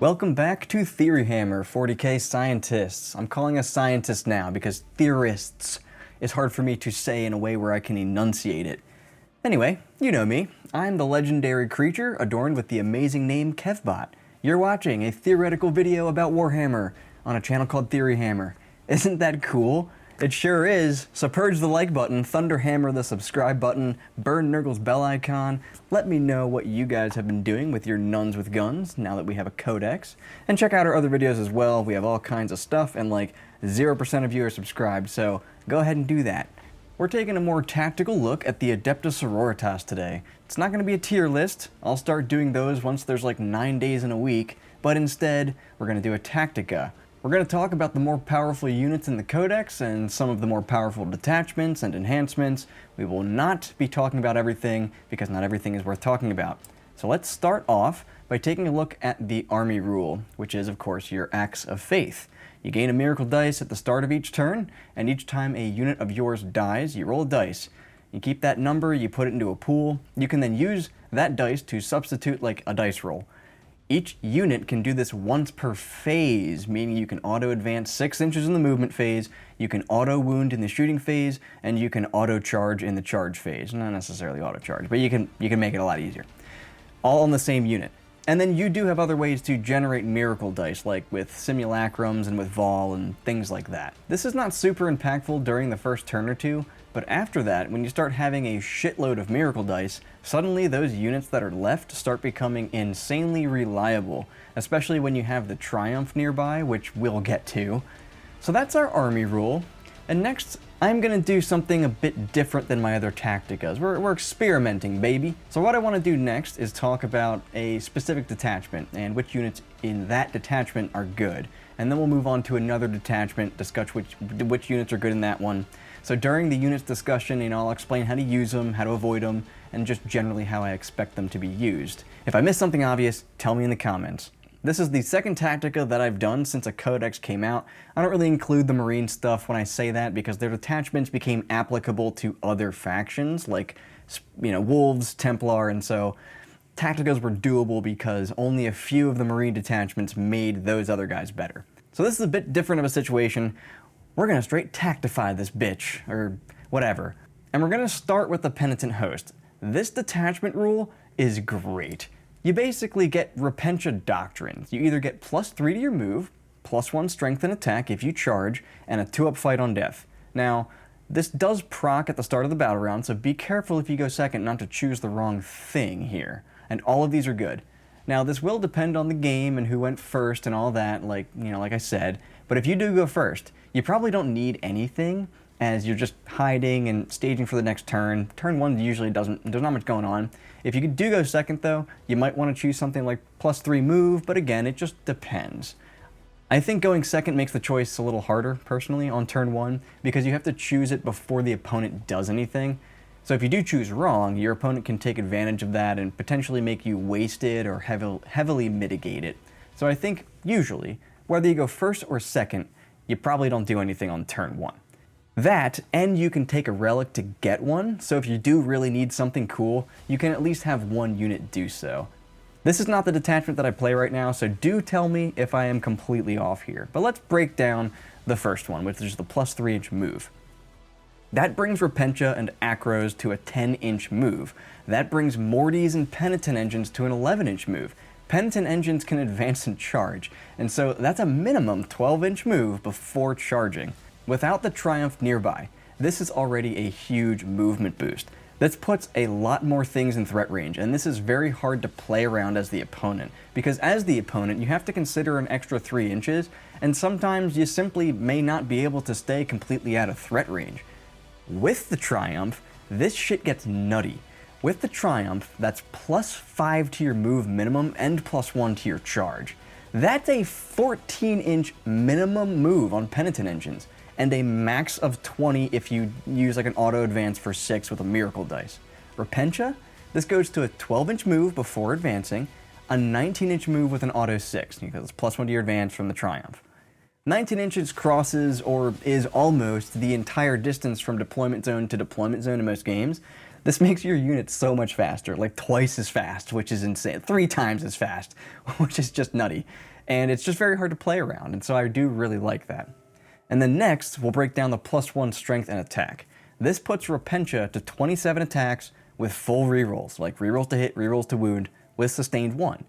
Welcome back to Warhammer 40k Scientists. I'm calling us scientists now because theorists is hard for me to say in a way where I can enunciate it. Anyway, you know me. I'm the legendary creature adorned with the amazing name Kevbot. You're watching a theoretical video about Warhammer on a channel called Theoryhammer. Isn't that cool? It sure is. So purge the like button, thunderhammer the subscribe button, burn Nurgle's bell icon. Let me know what you guys have been doing with your nuns with guns now that we have a codex. And check out our other videos as well. We have all kinds of stuff and like 0% of you are subscribed, so go ahead and do that. We're taking a more tactical look at the Adepta Sororitas today. It's not going to be a tier list. I'll start doing those once there's like 9 days in a week, but instead we're going to do a Tactica. We're going to talk about the more powerful units in the Codex and some of the more powerful detachments and enhancements. We will not be talking about everything because not everything is worth talking about. So let's start off by taking a look at the army rule, which is of course your Acts of Faith. You gain a miracle dice at the start of each turn, and each time a unit of yours dies, you roll a dice. You keep that number, you put it into a pool. You can then use that dice to substitute like a dice roll. Each unit can do this once per phase, meaning you can auto-advance 6 inches in the movement phase, you can auto-wound in the shooting phase, and you can auto-charge in the charge phase. Not necessarily auto-charge, but you can make it a lot easier. All on the same unit. And then you do have other ways to generate miracle dice, like with simulacrums and with Vol and things like that. This is not super impactful during the first turn or two, but after that, when you start having a shitload of miracle dice, suddenly those units that are left start becoming insanely reliable, especially when you have the Triumph nearby, which we'll get to. So that's our army rule. And next, I'm going to do something a bit different than my other Tacticas. We're experimenting, baby. So what I want to do next is talk about a specific detachment and which units in that detachment are good. And then we'll move on to another detachment, discuss which units are good in that one. So during the units discussion, I'll explain how to use them, how to avoid them, and just generally how I expect them to be used. If I missed something obvious, tell me in the comments. This is the second Tactica that I've done since a Codex came out. I don't really include the Marine stuff when I say that because their detachments became applicable to other factions like, Wolves, Templar, and so Tacticas were doable because only a few of the Marine detachments made those other guys better. So this is a bit different of a situation. We're gonna straight tactify this bitch, or whatever. And we're gonna start with the Penitent Host. This detachment rule is great. You basically get Repentia Doctrines. You either get +3 to your move, +1 strength and attack if you charge, and a 2-up fight on death. Now, this does proc at the start of the battle round, so be careful if you go second not to choose the wrong thing here. And all of these are good. Now, this will depend on the game and who went first and all that, like I said, but if you do go first, you probably don't need anything, as you're just hiding and staging for the next turn. Turn 1 usually there's not much going on. If you do go second though, you might want to choose something like +3 move, but again, it just depends. I think going second makes the choice a little harder, personally, on turn 1, because you have to choose it before the opponent does anything. So if you do choose wrong, your opponent can take advantage of that and potentially make you waste it or heavily mitigate it. So I think, usually, whether you go first or second, you probably don't do anything on turn 1. That, and you can take a relic to get one, so if you do really need something cool, you can at least have one unit do so. This is not the detachment that I play right now, so do tell me if I am completely off here. But let's break down the first one, which is the +3 inch move. That brings Repentia and Acros to a 10-inch move. That brings Mortys and Penitent Engines to an 11-inch move. Penitent Engines can advance and charge, and so that's a minimum 12-inch move before charging. Without the Triumph nearby, this is already a huge movement boost. This puts a lot more things in threat range, and this is very hard to play around as the opponent, because as the opponent, you have to consider an extra 3 inches, and sometimes you simply may not be able to stay completely out of threat range. With the Triumph, this shit gets nutty. With the Triumph, that's +5 to your move minimum and +1 to your charge. That's a 14-inch minimum move on Penitent Engines, and a max of 20 if you use like an auto advance for 6 with a miracle dice. Repentia, this goes to a 12-inch move before advancing, a 19-inch move with an auto 6, because it's +1 to your advance from the Triumph. 19 inches crosses, or is almost, the entire distance from deployment zone to deployment zone in most games. This makes your unit so much faster, like twice as fast, which is insane, 3 times as fast, which is just nutty. And it's just very hard to play around, and so I do really like that. And then next, we'll break down the +1 strength and attack. This puts Repentia to 27 attacks with full rerolls, like rerolls to hit, rerolls to wound, with sustained 1.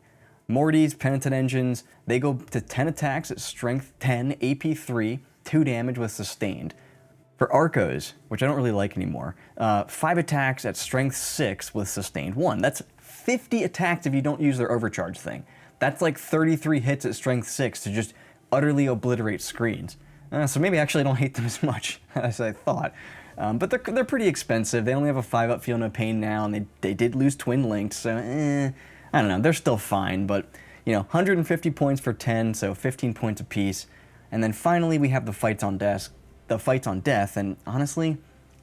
Morty's, Penitent Engines, they go to 10 attacks at strength 10, AP 3, 2 damage with sustained. For Arcos, which I don't really like anymore, 5 attacks at strength 6 with sustained 1. That's 50 attacks if you don't use their overcharge thing. That's like 33 hits at strength 6 to just utterly obliterate screens. So maybe actually I don't hate them as much as I thought. But they're pretty expensive. They only have a 5-up Feel No Pain now, and they did lose Twin Linked, so I don't know, they're still fine, but 150 points for 10, so 15 points apiece. And then finally we have the fights on death, and honestly,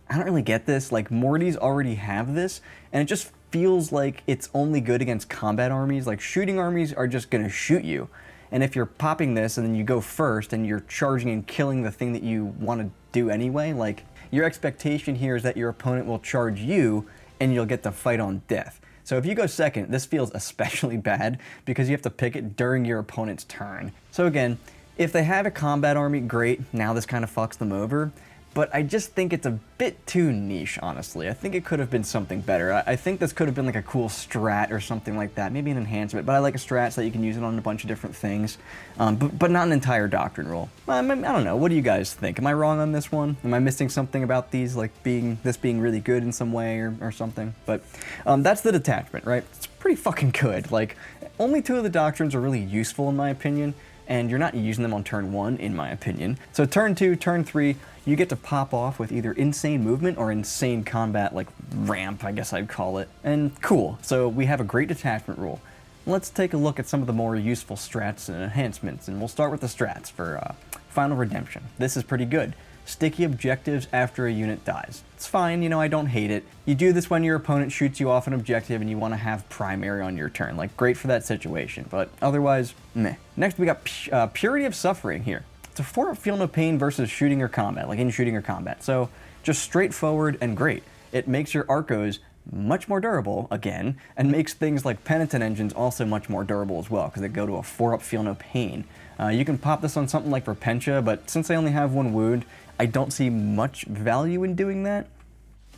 I don't really get this. Like, Morty's already have this, and it just feels like it's only good against combat armies. Like, shooting armies are just gonna shoot you. And if you're popping this and then you go first and you're charging and killing the thing that you want to do anyway, like, your expectation here is that your opponent will charge you and you'll get to fight on death. So if you go second, this feels especially bad because you have to pick it during your opponent's turn. So again, if they have a combat army, great, now this kind of fucks them over. But I just think it's a bit too niche, honestly. I think it could have been something better. I think this could have been like a cool strat or something like that, maybe an enhancement, but I like a strat so that you can use it on a bunch of different things, but not an entire doctrine rule. I don't know, what do you guys think? Am I wrong on this one? Am I missing something about these, like this being really good in some way or something? But that's the detachment, right? It's pretty fucking good. Like, only 2 of the doctrines are really useful in my opinion, and you're not using them on turn 1, in my opinion. So turn 2, turn 3, you get to pop off with either insane movement or insane combat, like ramp, I guess I'd call it. And cool, so we have a great detachment rule. Let's take a look at some of the more useful strats and enhancements, and we'll start with the strats for Final Redemption. This is pretty good. Sticky objectives after a unit dies. It's fine, I don't hate it. You do this when your opponent shoots you off an objective and you want to have primary on your turn. Like, great for that situation, but otherwise, meh. Next we got Purity of Suffering here. It's a 4-up Feel No Pain versus shooting or combat, like in shooting or combat. So just straightforward and great. It makes your Arcos much more durable, again, and makes things like Penitent Engines also much more durable as well, because they go to a 4-up Feel No Pain. You can pop this on something like Repentia, but since they only have 1 wound, I don't see much value in doing that.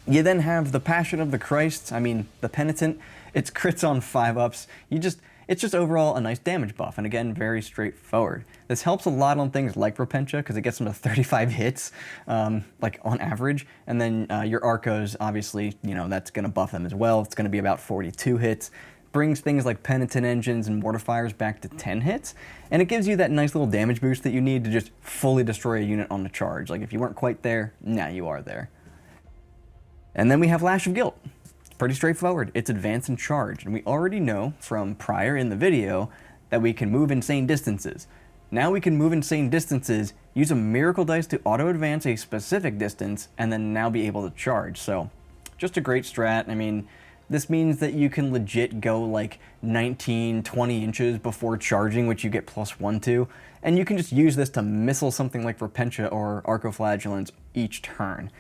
You then have the Passion of the Christ, the Penitent. It's crits on 5-ups. It's just overall a nice damage buff, and again, very straightforward. This helps a lot on things like Repentia, because it gets them to 35 hits, like on average, and then your Arcos, obviously, that's going to buff them as well. It's going to be about 42 hits. Brings things like Penitent Engines and Mortifiers back to 10 hits, and it gives you that nice little damage boost that you need to just fully destroy a unit on the charge. Like, if you weren't quite there, now you are there. And then we have Lash of Guilt. Pretty straightforward. It's advance and charge, and we already know from prior in the video that we can move insane distances. Now we can move insane distances, use a miracle dice to auto-advance a specific distance, and then now be able to charge. So, just a great strat. This means that you can legit go like 19, 20 inches before charging, which you get +1 to, and you can just use this to missile something like Repentia or Arco-Flagelants each turn.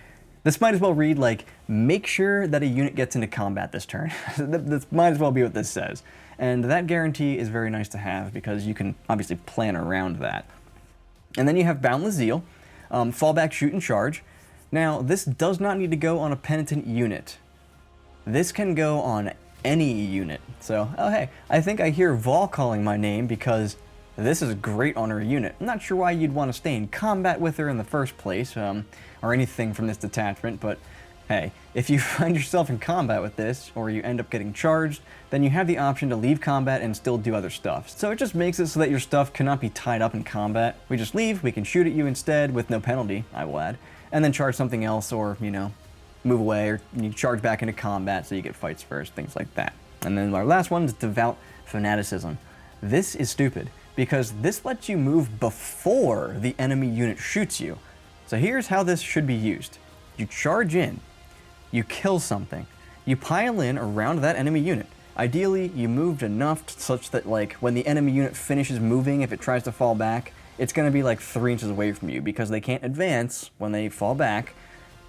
This might as well read like, make sure that a unit gets into combat this turn. This might as well be what this says. And that guarantee is very nice to have because you can obviously plan around that. And then you have Boundless Zeal, fallback, shoot, and charge. Now, this does not need to go on a Penitent unit. This can go on any unit. So, oh hey, I think I hear Vol calling my name because this is great on her unit. I'm not sure why you'd want to stay in combat with her in the first place, or anything from this detachment, but hey, if you find yourself in combat with this, or you end up getting charged, then you have the option to leave combat and still do other stuff. So it just makes it so that your stuff cannot be tied up in combat. We just leave, we can shoot at you instead with no penalty, I will add, and then charge something else, or, move away, or you charge back into combat so you get fights first, things like that. And then our last one is Devout Fanaticism. This is stupid, because this lets you move before the enemy unit shoots you. So here's how this should be used. You charge in, you kill something, you pile in around that enemy unit. Ideally, you moved enough such that, like, when the enemy unit finishes moving, if it tries to fall back, it's gonna be like 3 inches away from you because they can't advance when they fall back.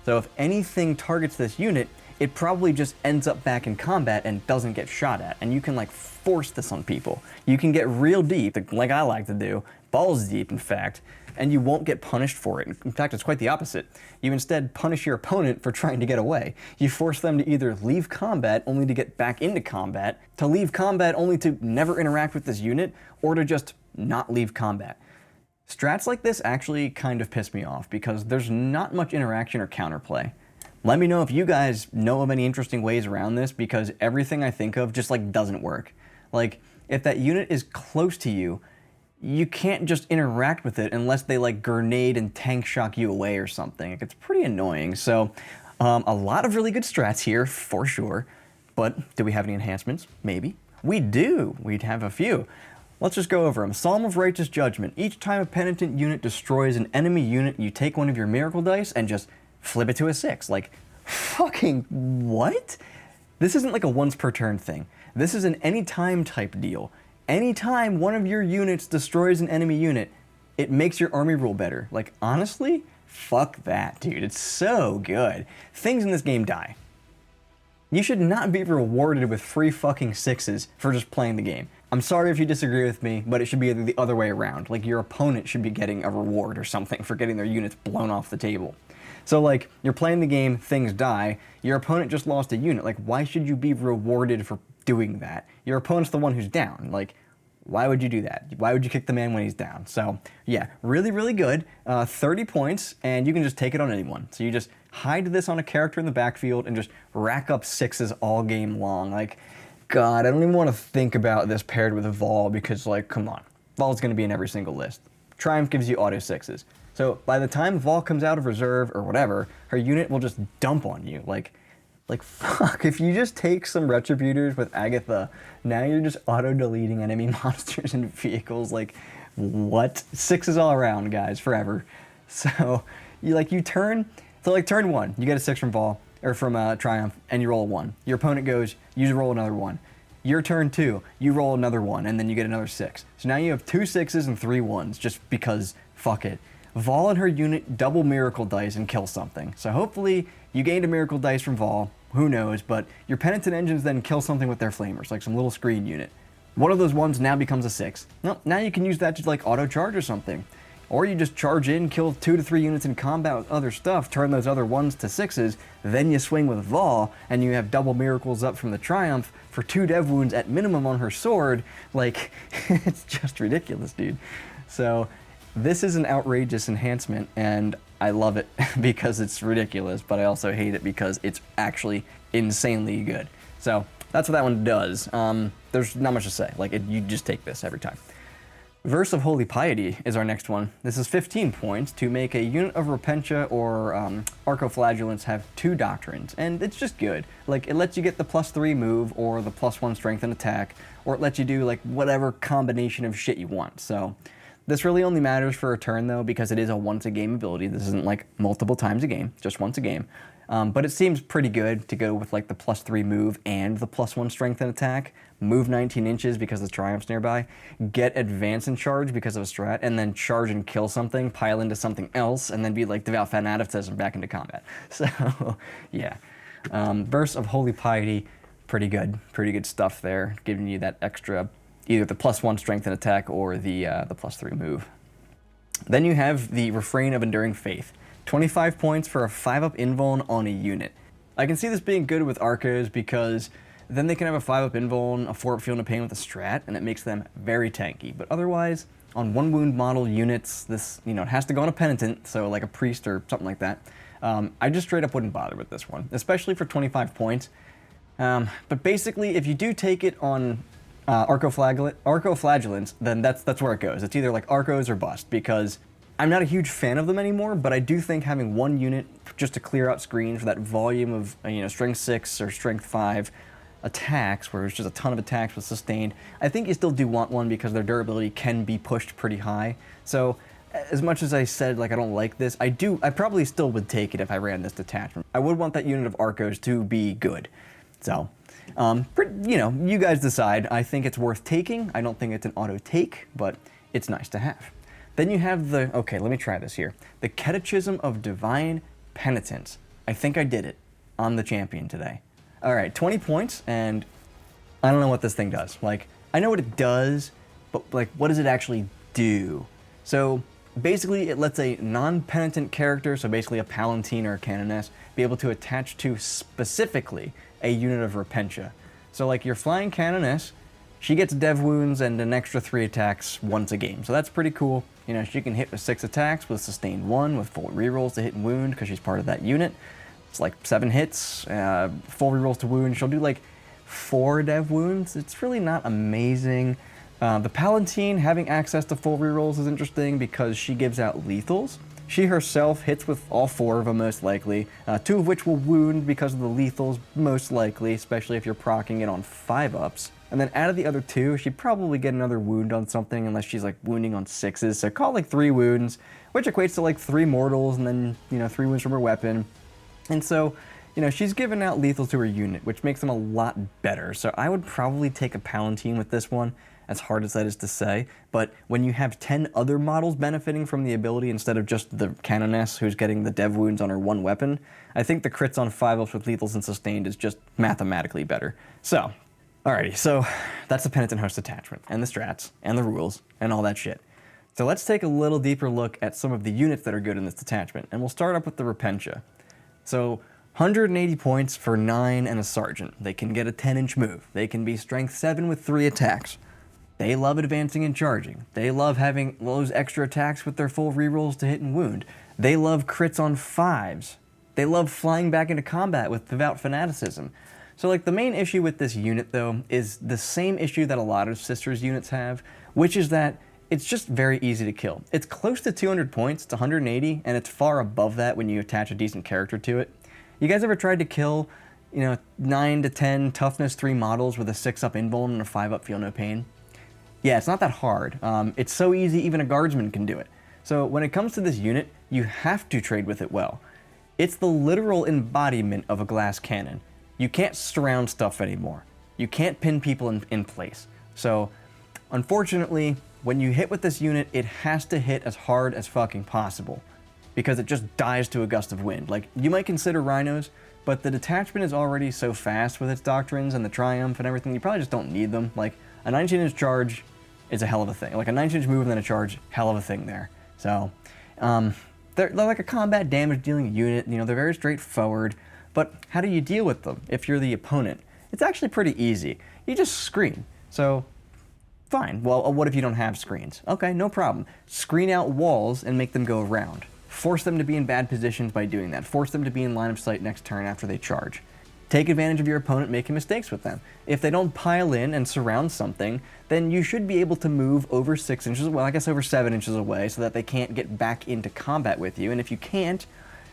So if anything targets this unit, it probably just ends up back in combat and doesn't get shot at. And you can like force this on people. You can get real deep, like I like to do, balls deep in fact, and you won't get punished for it. In fact, it's quite the opposite. You instead punish your opponent for trying to get away. You force them to either leave combat only to get back into combat, to leave combat only to never interact with this unit, or to just not leave combat. Strats like this actually kind of piss me off because there's not much interaction or counterplay. Let me know if you guys know of any interesting ways around this, because everything I think of just like doesn't work. Like, if that unit is close to you, you can't just interact with it unless they like grenade and tank shock you away or something. It's pretty annoying. So a lot of really good strats here for sure, but do we have any enhancements? Maybe. We do. We'd have a few. Let's just go over them. Psalm of Righteous Judgment. Each time a penitent unit destroys an enemy unit, you take one of your miracle dice and just flip it to a 6. Like, fucking what? This isn't like a once per turn thing. This is an anytime type deal. Anytime one of your units destroys an enemy unit, it makes your army rule better. Like, honestly, fuck that, dude. It's so good. Things in this game die. You should not be rewarded with free fucking 6s for just playing the game. I'm sorry if you disagree with me, but it should be the other way around. Like, your opponent should be getting a reward or something for getting their units blown off the table. So, like, you're playing the game, things die, your opponent just lost a unit. Like, why should you be rewarded for doing that? Your opponent's the one who's down. Like, why would you do that? Why would you kick the man when he's down? So, yeah, really, really good. 30 points, and you can just take it on anyone. So you just hide this on a character in the backfield and just rack up 6s all game long. Like, God, I don't even want to think about this paired with a Vol because, like, come on. Vol's going to be in every single list. Triumph gives you auto 6s. So by the time Vol comes out of reserve or whatever, her unit will just dump on you. Like fuck, if you just take some Retributors with Agatha, now you're just auto-deleting enemy monsters and vehicles. Like, what? 6s all around, guys, forever. So, turn 1, you get a 6 from Vol, or from Triumph, and you roll a 1. Your opponent goes, you roll another 1. Your turn 2, you roll another 1, and then you get another 6. So now you have 2 6s and 3 1s, just because, fuck it. Vol and her unit double miracle dice and kill something. So hopefully you gained a miracle dice from Vol, who knows, but your Penitent Engines then kill something with their flamers, like some little screen unit. One of those ones now becomes a 6. Well, now you can use that to like auto charge or something. Or you just charge in, kill 2 to 3 units in combat with other stuff, turn those other 1s to 6s, then you swing with Vol, and you have double miracles up from the Triumph for 2 dev wounds at minimum on her sword. Like, it's just ridiculous, dude. So, this is an outrageous enhancement, and I love it because it's ridiculous, but I also hate it because it's actually insanely good. So, that's what that one does. There's not much to say. Like, you just take this every time. Verse of Holy Piety is our next one. This is 15 points to make a unit of Repentia or Arco-Flagelants have 2 doctrines, and it's just good. Like, it lets you get the +3 move or the +1 strength and attack, or it lets you do like whatever combination of shit you want. So this really only matters for a turn though, because it is a once a game ability. This isn't like multiple times a game, just once a game. But it seems pretty good to go with like the +3 move and the +1 strength and attack, move 19 inches because the Triumph's nearby, get advance and charge because of a strat, and then charge and kill something, pile into something else, and then be like Devout Fanaticism back into combat. So, yeah. Verse of Holy Piety, pretty good stuff there, giving you that extra, either the +1 strength and attack or the +3 move. Then you have the Refrain of Enduring Faith. 25 points for a 5-up invuln on a unit. I can see this being good with Arcos because then they can have a 5-up invuln, a 4-up Feel No Pain with a strat, and it makes them very tanky. But otherwise, on 1 wound model units, this, it has to go on a Penitent, so like a Priest or something like that. I just straight up wouldn't bother with this one, especially for 25 points. But basically, if you do take it on Arco-Flagelants, then that's where it goes. It's either like Arcos or bust, because I'm not a huge fan of them anymore, but I do think having 1 unit just to clear out screens for that volume of, strength 6 or strength 5 attacks, where it's just a ton of attacks with sustained, I think you still do want one because their durability can be pushed pretty high. So, as much as I said, like, I don't like this, I probably still would take it if I ran this detachment. I would want that unit of Arcos to be good. So, you guys decide. I think it's worth taking. I don't think it's an auto take, but it's nice to have. Then you have okay, let me try this here. The Catechism of Divine Penitence. I think I did it. I'm the champion today. All right, 20 points, and I don't know what this thing does. Like, I know what it does, but like, what does it actually do? So basically, it lets a non-penitent character, so basically a palatine or a canoness, be able to attach to specifically a unit of Repentia. So like your flying canoness, she gets dev wounds and an extra 3 attacks once a game. So that's pretty cool. You know, she can hit with 6 attacks with sustained 1 with full rerolls to hit and wound because she's part of that unit. It's like 7 hits, full rerolls to wound. She'll do like 4 dev wounds. It's really not amazing. The Palatine having access to full rerolls is interesting because she gives out lethals. She herself hits with all 4 of them most likely, 2 of which will wound because of the lethals most likely, especially if you're proccing it on 5-ups. And then out of the other 2, she'd probably get another wound on something unless she's like wounding on 6s. So call it like 3 wounds, which equates to like 3 mortals and then, you know, 3 wounds from her weapon. And so, you know, she's giving out lethals to her unit, which makes them a lot better. So I would probably take a Palatine with this one, as hard as that is to say. But when you have 10 other models benefiting from the ability instead of just the canoness who's getting the dev wounds on her one weapon, I think the crits on 5-ups with lethals and sustained is just mathematically better. So, alrighty, so that's the Penitent Host attachment, and the strats, and the rules, and all that shit. So let's take a little deeper look at some of the units that are good in this detachment, and we'll start up with the Repentia. So, 180 points for 9 and a sergeant. They can get a 10-inch move. They can be strength 7 with 3 attacks. They love advancing and charging. They love having those extra attacks with their full rerolls to hit and wound. They love crits on 5s. They love flying back into combat with devout fanaticism. So like the main issue with this unit though is the same issue that a lot of Sisters units have, which is that it's just very easy to kill. It's close to 200 points, it's 180, and it's far above that when you attach a decent character to it. You guys ever tried to kill, you know, 9 to 10 toughness 3 models with a 6-up invuln and a 5-up feel no pain? Yeah, it's not that hard. It's so easy even a guardsman can do it. So when it comes to this unit, you have to trade with it well. It's the literal embodiment of a glass cannon. You can't surround stuff anymore. You can't pin people in place. So unfortunately, when you hit with this unit, it has to hit as hard as fucking possible because it just dies to a gust of wind. Like, you might consider rhinos, but the detachment is already so fast with its doctrines and the triumph and everything, you probably just don't need them. Like, a 19-inch charge is a hell of a thing. Like a 19-inch move and then a charge, hell of a thing there. So, they're like a combat damage dealing unit, you know, they're very straightforward, but how do you deal with them if you're the opponent? It's actually pretty easy. You just screen. So, fine. Well, what if you don't have screens? Okay, no problem. Screen out walls and make them go around. Force them to be in bad positions by doing that. Force them to be in line of sight next turn after they charge. Take advantage of your opponent making mistakes with them. If they don't pile in and surround something, then you should be able to move over 6 inches, well, I guess over 7 inches away so that they can't get back into combat with you. And if you can't,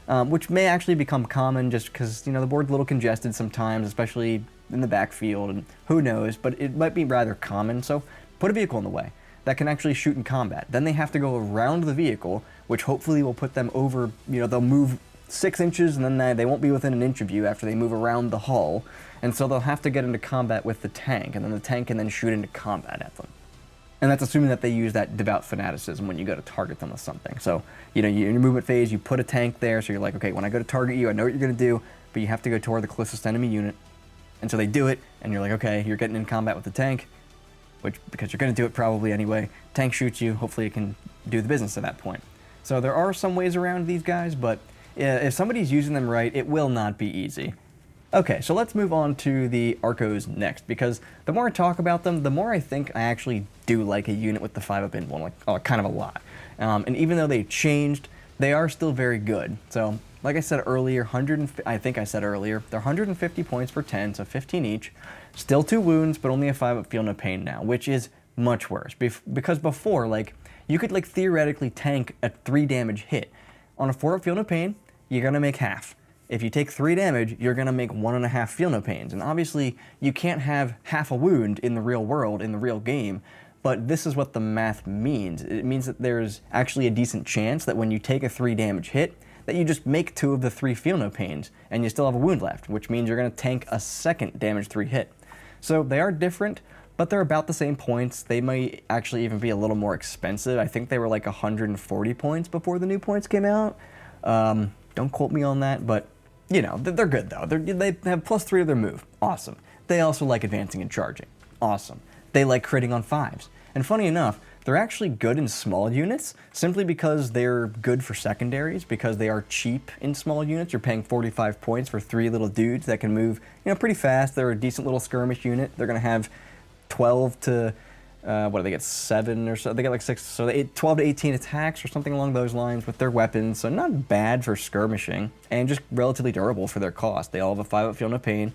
which may actually become common just because, you know, the board's a little congested sometimes, especially in the backfield, and who knows, but it might be rather common, so put a vehicle in the way that can actually shoot in combat. Then they have to go around the vehicle, which hopefully will put them over, you know, they'll move 6 inches and then they won't be within an inch of you after they move around the hull, and so they'll have to get into combat with the tank, and then the tank can then shoot into combat at them. And that's assuming that they use that devout fanaticism when you go to target them with something. So, you know, in your movement phase, you put a tank there, so you're like, okay, when I go to target you, I know what you're going to do, but you have to go toward the closest enemy unit. And so they do it, and you're like, okay, you're getting in combat with the tank, which, because you're going to do it probably anyway, tank shoots you, hopefully it can do the business at that point. So there are some ways around these guys, but if somebody's using them right, it will not be easy. Okay, so let's move on to the Arcos next, because the more I talk about them, the more I think I actually do like a unit with the 5-up in one, like kind of a lot. And even though they changed, they are still very good. So, like I said earlier, I think I said earlier, they're 150 points for 10, so 15 each. Still 2 wounds, but only a 5-up feel no pain now, which is much worse. Because before, like, you could like theoretically tank a 3 damage hit. On a 4-up feel no pain, you're gonna make half. If you take 3 damage, you're gonna make 1.5 feel no pains. And obviously, you can't have half a wound in the real world, in the real game, but this is what the math means. It means that there's actually a decent chance that when you take a 3 damage hit, that you just make 2 of the 3 feel no pains, and you still have a wound left, which means you're gonna tank a second damage 3 hit. So they are different, but they're about the same points. They might actually even be a little more expensive. I think they were like 140 points before the new points came out. Don't quote me on that, but you know, they're good though. They have +3 to their move. Awesome. They also like advancing and charging. Awesome. They like critting on 5s. And funny enough, they're actually good in small units simply because they're good for secondaries, because they are cheap in small units. You're paying 45 points for 3 little dudes that can move, you know, pretty fast. They're a decent little skirmish unit. They're going to have 12 to, what do they get, 7 or so? They get like 6, so 12 to 18 attacks or something along those lines with their weapons. So not bad for skirmishing and just relatively durable for their cost. They all have a 5-up Feel No Pain.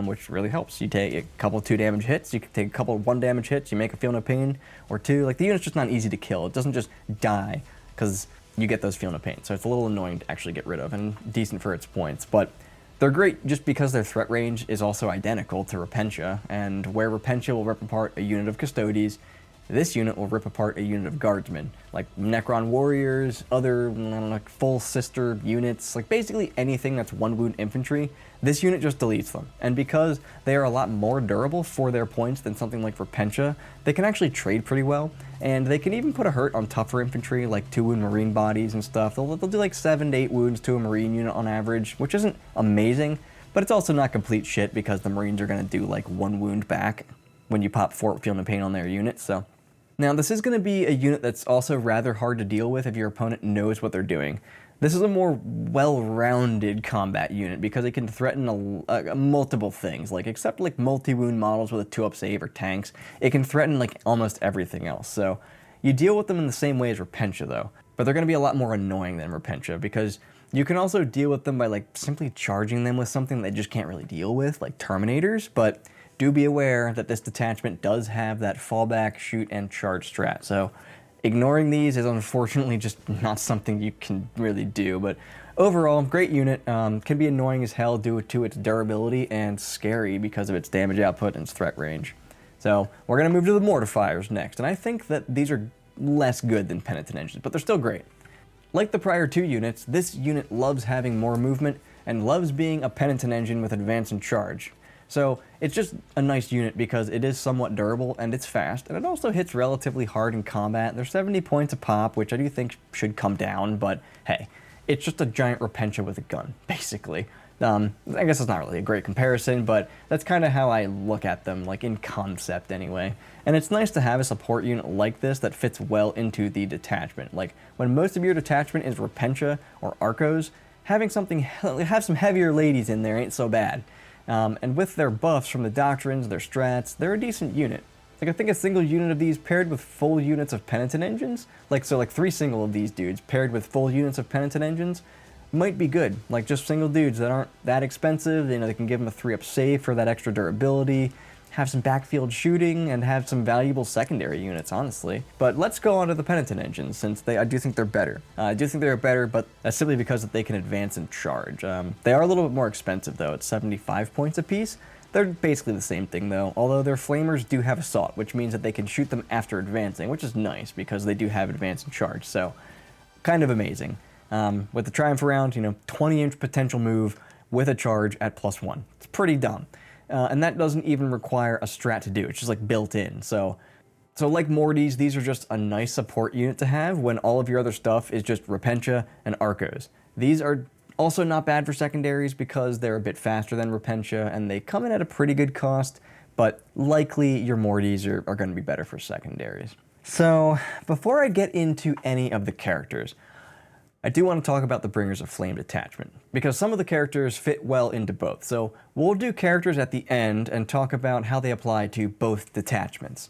Which really helps. You take a couple 2 damage hits, you can take a couple 1 damage hits, you make a Feel No Pain or 2. Like, the unit's just not easy to kill. It doesn't just die because you get those Feel No Pain. So it's a little annoying to actually get rid of and decent for its points. But they're great just because their threat range is also identical to Repentia, and where Repentia will rip apart a unit of Custodes, this unit will rip apart a unit of Guardsmen, like Necron Warriors, other like full sister units, like basically anything that's 1 wound infantry. This unit just deletes them, and because they are a lot more durable for their points than something like Repentia, they can actually trade pretty well, and they can even put a hurt on tougher infantry, like 2-wound Marine bodies and stuff. They'll do like 7 to 8 wounds to a Marine unit on average, which isn't amazing, but it's also not complete shit because the Marines are going to do like 1 wound back when you pop 4 Feel No Pain on their unit. So now this is going to be a unit that's also rather hard to deal with if your opponent knows what they're doing. This is a more well-rounded combat unit because it can threaten multiple things, like except like multi-wound models with a 2-up save or tanks, it can threaten like almost everything else. So you deal with them in the same way as Repentia though, but they're going to be a lot more annoying than Repentia because you can also deal with them by like simply charging them with something they just can't really deal with, like Terminators, but do be aware that this detachment does have that fallback, shoot, and charge strat. So ignoring these is unfortunately just not something you can really do, but overall, great unit. Can be annoying as hell due to its durability and scary because of its damage output and its threat range. So we're going to move to the Mortifiers next, and I think that these are less good than Penitent Engines, but they're still great. Like the prior 2 units, this unit loves having more movement and loves being a Penitent Engine with advance and charge. So it's just a nice unit because it is somewhat durable and it's fast, and it also hits relatively hard in combat. There's 70 points a pop, which I do think should come down, but hey, it's just a giant Repentia with a gun, basically. I guess it's not really a great comparison, but that's kind of how I look at them, like in concept anyway. And it's nice to have a support unit like this that fits well into the detachment. Like, when most of your detachment is Repentia or Arcos, having have some heavier ladies in there ain't so bad. And with their buffs from the doctrines, their strats, they're a decent unit. Like, I think a single unit of these paired with full units of Penitent Engines, like 3 single of these dudes paired with full units of Penitent Engines, might be good. Like, just single dudes that aren't that expensive, you know, they can give them a 3-up save for that extra durability, have some backfield shooting, and have some valuable secondary units, honestly. But let's go on to the Penitent Engines, since I do think they're better. I do think they're better, but that's simply because that they can advance and charge. They are a little bit more expensive, though. It's 75 points apiece. They're basically the same thing, though, although their Flamers do have Assault, which means that they can shoot them after advancing, which is nice, because they do have advance and charge, so kind of amazing. With the Triumph round, you know, 20-inch potential move with a charge at +1. It's pretty dumb. And that doesn't even require a strat to do. It's just like built in. So like Mortys, these are just a nice support unit to have when all of your other stuff is just Repentia and Arcos. These are also not bad for secondaries because they're a bit faster than Repentia and they come in at a pretty good cost, but likely your Mortys are going to be better for secondaries. So before I get into any of the characters, I do want to talk about the Bringers of Flame detachment, because some of the characters fit well into both. So we'll do characters at the end and talk about how they apply to both detachments.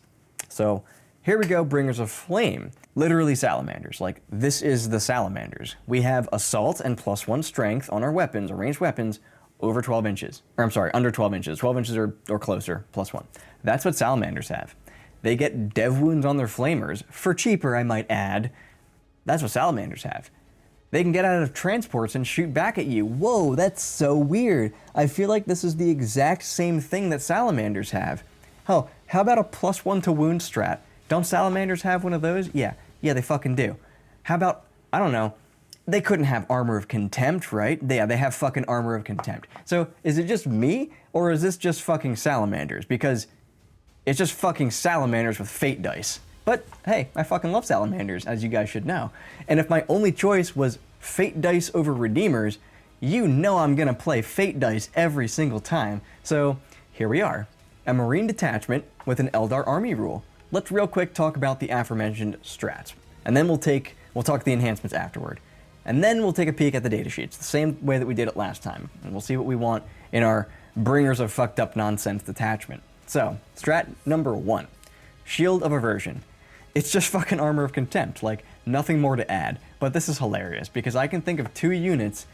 So here we go, Bringers of Flame. Literally salamanders, like this is the salamanders. We have assault and +1 strength on our weapons, our ranged weapons, over 12 inches. Or I'm sorry, under 12 inches. 12 inches or closer, +1. That's what salamanders have. They get dev wounds on their flamers, for cheaper I might add. That's what salamanders have. They can get out of transports and shoot back at you. Whoa, that's so weird. I feel like this is the exact same thing that salamanders have. Oh, how about a +1 to wound strat? Don't salamanders have one of those? Yeah, they fucking do. How about, I don't know, they couldn't have Armor of Contempt, right? Yeah, they have fucking Armor of Contempt. So is it just me, or is this just fucking salamanders? Because it's just fucking salamanders with fate dice. But hey, I fucking love salamanders, as you guys should know. And if my only choice was fate dice over redeemers, you know I'm gonna play fate dice every single time. So here we are, a Marine detachment with an Eldar army rule. Let's real quick talk about the aforementioned strats, and then we'll talk the enhancements afterward. And then we'll take a peek at the datasheets, the same way that we did it last time, and we'll see what we want in our bringers of fucked up nonsense detachment. So, strat number 1, Shield of Aversion. It's just fucking Armor of Contempt, like nothing more to add, but this is hilarious because I can think of 2 units,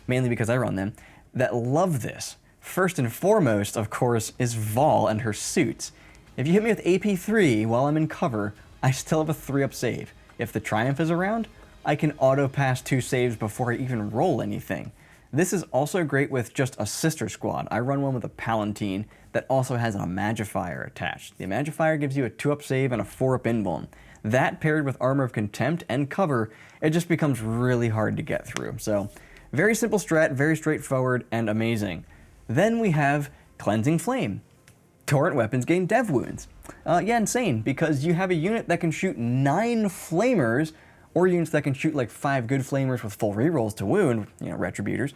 mainly because I run them, that love this. First and foremost, of course, is Vol and her suits. If you hit me with AP3 while I'm in cover, I still have a 3-up save. If the Triumph is around, I can auto-pass 2 saves before I even roll anything. This is also great with just a sister squad. I run one with a Palatine that also has an Imagifier attached. The Imagifier gives you a 2-up save and a 4-up invuln. That paired with Armor of Contempt and cover, it just becomes really hard to get through. So, very simple strat, very straightforward, and amazing. Then we have Cleansing Flame. Torrent weapons gain dev wounds. Yeah, insane, because you have a unit that can shoot 9 flamers, or units that can shoot like 5 good flamers with full rerolls to wound, retributors.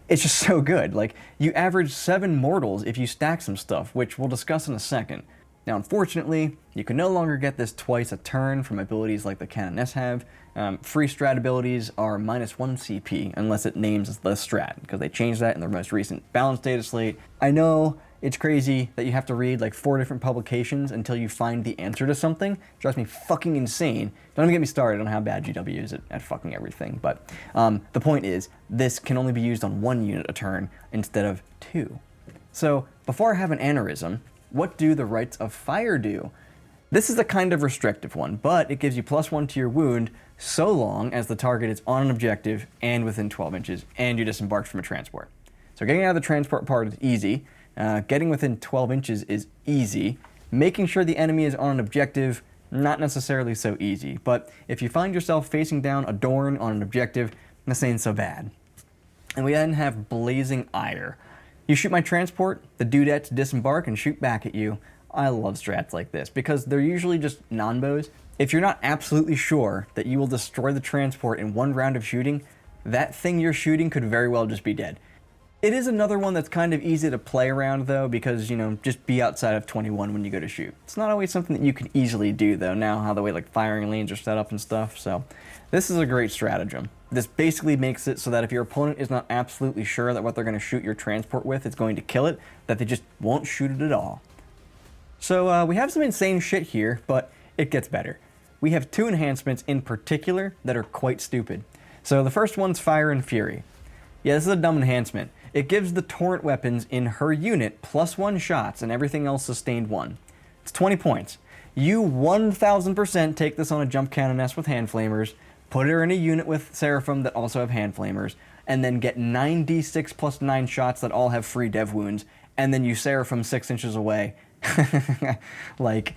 It's just so good. Like, you average 7 mortals if you stack some stuff, which we'll discuss in a second. Now, unfortunately, you can no longer get this twice a turn from abilities like the Canoness have. Free strat abilities are -1 CP, unless it names the strat, because they changed that in their most recent balance data slate. I know it's crazy that you have to read like 4 different publications until you find the answer to something. It drives me fucking insane. Don't even get me started on how bad GW is at fucking everything. But the point is, this can only be used on 1 unit a turn instead of 2. So before I have an aneurysm, what do the Rites of Fire do? This is a kind of restrictive one, but it gives you +1 to your wound so long as the target is on an objective and within 12 inches and you disembarked from a transport. So getting out of the transport part is easy. Getting within 12 inches is easy. Making sure the enemy is on an objective, not necessarily so easy. But if you find yourself facing down a Dorn on an objective, this ain't so bad. And we then have Blazing Ire. You shoot my transport, the dudettes disembark and shoot back at you. I love strats like this because they're usually just non-bows. If you're not absolutely sure that you will destroy the transport in 1 round of shooting, that thing you're shooting could very well just be dead. It is another one that's kind of easy to play around though, because, just be outside of 21 when you go to shoot. It's not always something that you can easily do though, now how the way like firing lanes are set up and stuff, so this is a great stratagem. This basically makes it so that if your opponent is not absolutely sure that what they're going to shoot your transport with is going to kill it, that they just won't shoot it at all. So we have some insane shit here, but it gets better. We have 2 enhancements in particular that are quite stupid. So the first one's Fire and Fury. Yeah, this is a dumb enhancement. It gives the torrent weapons in her unit +1 shots and everything else sustained 1. It's 20 points. You 1000% take this on a jump canoness with hand flamers, put her in a unit with Seraphim that also have hand flamers, and then get 9d6 +9 shots that all have free dev wounds, and then you Seraphim 6 inches away. Like,